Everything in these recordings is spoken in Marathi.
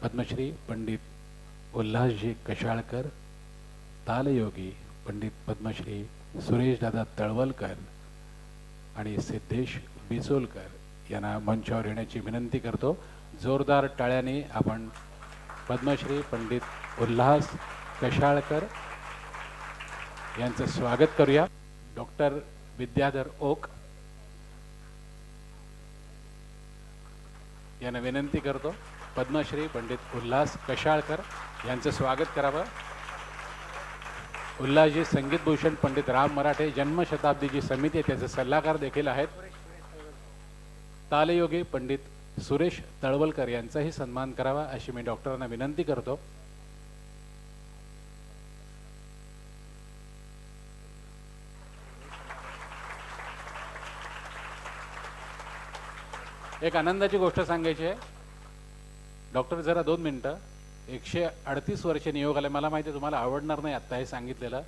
पद्मश्री पंडित उल्हासजी कशाळकर, तालयोगी पंडित पद्मश्री सुरेशदादा तळवलकर आणि सिद्धेश बिचोलकर यांना मंचावर येण्याची विनंती करतो. जोरदार टाळ्यांनी आपण पद्मश्री पंडित उल्हास कशाळकर यांचं स्वागत करूया. डॉक्टर विद्याधर ओक यांना विनंती करतो पद्मश्री पंडित उल्हास कशाळकर यांचं स्वागत करावं. उल्हासजी संगीतभूषण पंडित राम मराठे जन्मशताब्दीची समिती आहे, त्याचे सल्लागार देखील आहेत. तालयोगी पंडित सुरेश तळवलकर यांचाही सन्मान करावा अशी मी डॉक्टरांना विनंती करतो. एक आनंदाची गोष्ट सांगायची आहे. डॉक्टर जरा 2 मिनटं. 138 वर्ष नियोग आले. मला माहिती आहे तुम्हाला आवडणार नाही आत्ता हे सांगितलेलं,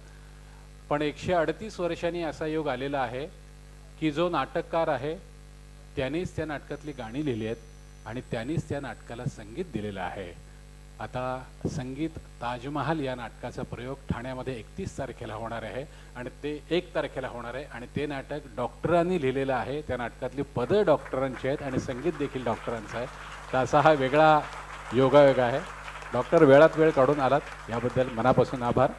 पण 138 वर्षांनी असा योग आलेला आहे की जो नाटककार आहे त्यांनीच त्या नाटकातली गाणी लिहिली आहेत आणि त्यांनीच त्या नाटकाला संगीत दिलेलं आहे. आता संगीत ताजमहाल या नाटकाचा प्रयोग ठाण्यामध्ये 31 तारखेला होणार आहे आणि ते 1 तारखेला होणार आहे आणि ते नाटक डॉक्टरांनी लिहिलेलं आहे. त्या नाटकातली पदं डॉक्टरांची आहेत आणि संगीत देखील डॉक्टरांचं आहे. तर असा हा वेगळा योगायोग आहे. डॉक्टर वेळात वेळ काढून आलात याबद्दल मनापासून आभार.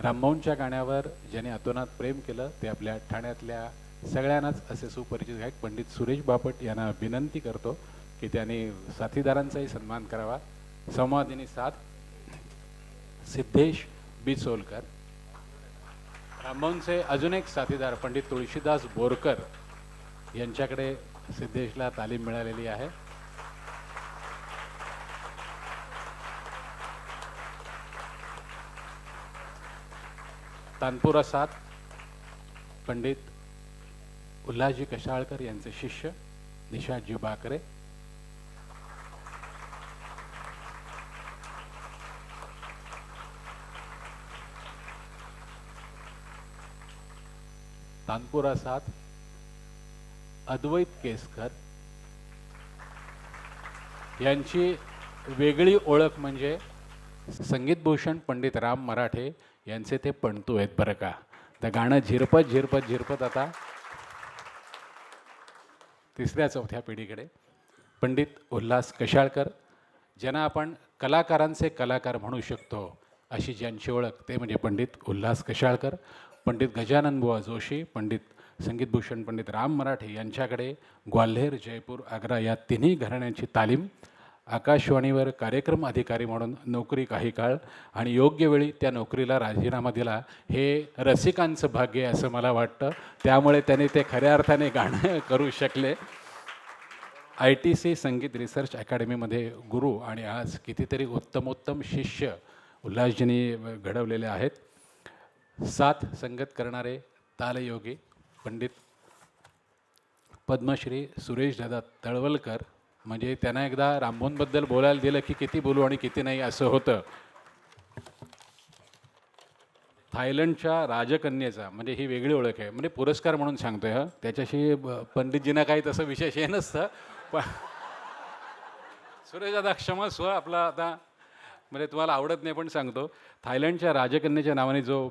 राममोहनच्या गाण्यावर ज्याने अतोनात प्रेम केलं ते आपल्या ठाण्यातल्या सगळ्यांनाच असे सुपरिचित गायक पंडित सुरेश बापट यांना विनंती करतो की त्यांनी साथीदारांचाही सन्मान करावा. संवादिनी साथ सिद्धेश बिचोलकर. राममोहनचे अजून एक साथीदार पंडित तुळशीदास बोरकर यांच्याकडे सिद्धेशला तालीम मिळालेली आहे. तानपुरा साथ पंडित उल्हासजी कशाळकर यांचे शिष्य निशाजी बाकरे. तानपुरा साथ अद्वैत केसकर यांची वेगळी ओळख म्हणजे संगीतभूषण पंडित राम मराठे यांचे ते पणतू आहेत बरं का. त्या गाणं झिरपत झिरपत झिरपत आता 3ऱ्या-4थ्या पिढीकडे. पंडित उल्हास कशाळकर ज्यांना आपण कलाकारांचे कलाकार म्हणू शकतो अशी ज्यांची ओळख ते म्हणजे पंडित उल्हास कशाळकर. पंडित गजानन बुवा जोशी, पंडित संगीतभूषण पंडित राम मराठे यांच्याकडे ग्वाल्हेर, जयपूर, आग्रा या तिन्ही घराण्यांची तालीम. आकाशवाणीवर कार्यक्रम अधिकारी म्हणून नोकरी काही काळ आणि योग्य वेळी त्या नोकरीला राजीनामा दिला. हे रसिकांचं भाग्य आहे असं मला वाटतं. त्यामुळे त्यांनी ते खऱ्या अर्थाने गाणं करू शकले. ITC संगीत रिसर्च अकॅडमीमध्ये गुरु आणि आज कितीतरी उत्तमोत्तम शिष्य उल्हासजींनी घडवलेले आहेत. साथ संगत करणारे तालयोगी पंडित पद्मश्री सुरेशदादा तळवलकर. म्हणजे त्यांना एकदा राममोहनबद्दल बोलायला दिलं की किती बोलू आणि किती नाही असं होतं. थायलंडच्या राजकन्येचा म्हणजे ही वेगळी ओळख आहे. म्हणजे पुरस्कार म्हणून सांगतोय हा. त्याच्याशी पंडितजींना काही तसं विशेष हे नसतं. पण सुरेशदादा क्षमस्व आपला आता म्हणजे तुम्हाला आवडत नाही पण सांगतो. थायलंडच्या राजकन्येच्या नावाने जो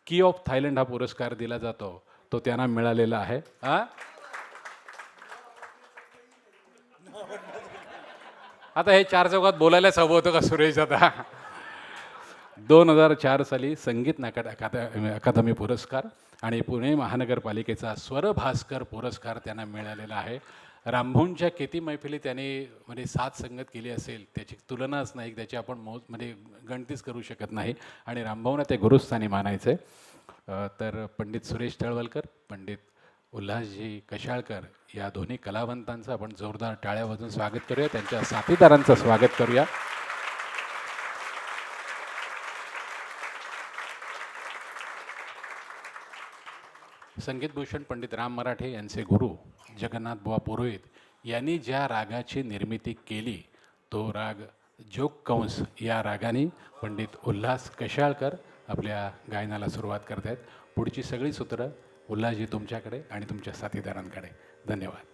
की ऑफ थायलंड हा पुरस्कार दिला जातो तो त्यांना मिळालेला आहे. हा आता हे 4 चौकात बोलायलाच हवं होतं का सुरेश दादा. 2004 साली संगीत नाटक अकादमी पुरस्कार आणि पुणे महानगरपालिकेचा स्वरभास्कर पुरस्कार त्यांना मिळालेला आहे. राममोहनच्या किती मैफिली त्यांनी म्हणजे साथ संगत केली असेल त्याची तुलनाच नाही. त्याची आपण म्हणजे गणतीच करू शकत नाही आणि रामभाऊंना ते गुरुस्थानी मानायचे. तर पंडित सुरेश तळवलकर, पंडित उल्हासजी कशाळकर या दोन्ही कलावंतांचं आपण जोरदार टाळ्या वाजवून स्वागत करूया. त्यांच्या साथीदारांचं स्वागत करूया. संगीतभूषण पंडित राम मराठे यांचे गुरु जगन्नाथ बुवा पुरोहित यांनी ज्या रागाची निर्मिती केली तो राग जोग कंस या रागाने पंडित उल्हास कशाळकर आपल्या गायनाला सुरुवात करत आहेत. पुढची सगळी सूत्रं उल्हासजी तुमच्याकडे आणि तुमच्या साथीदारांकडे. धन्यवाद.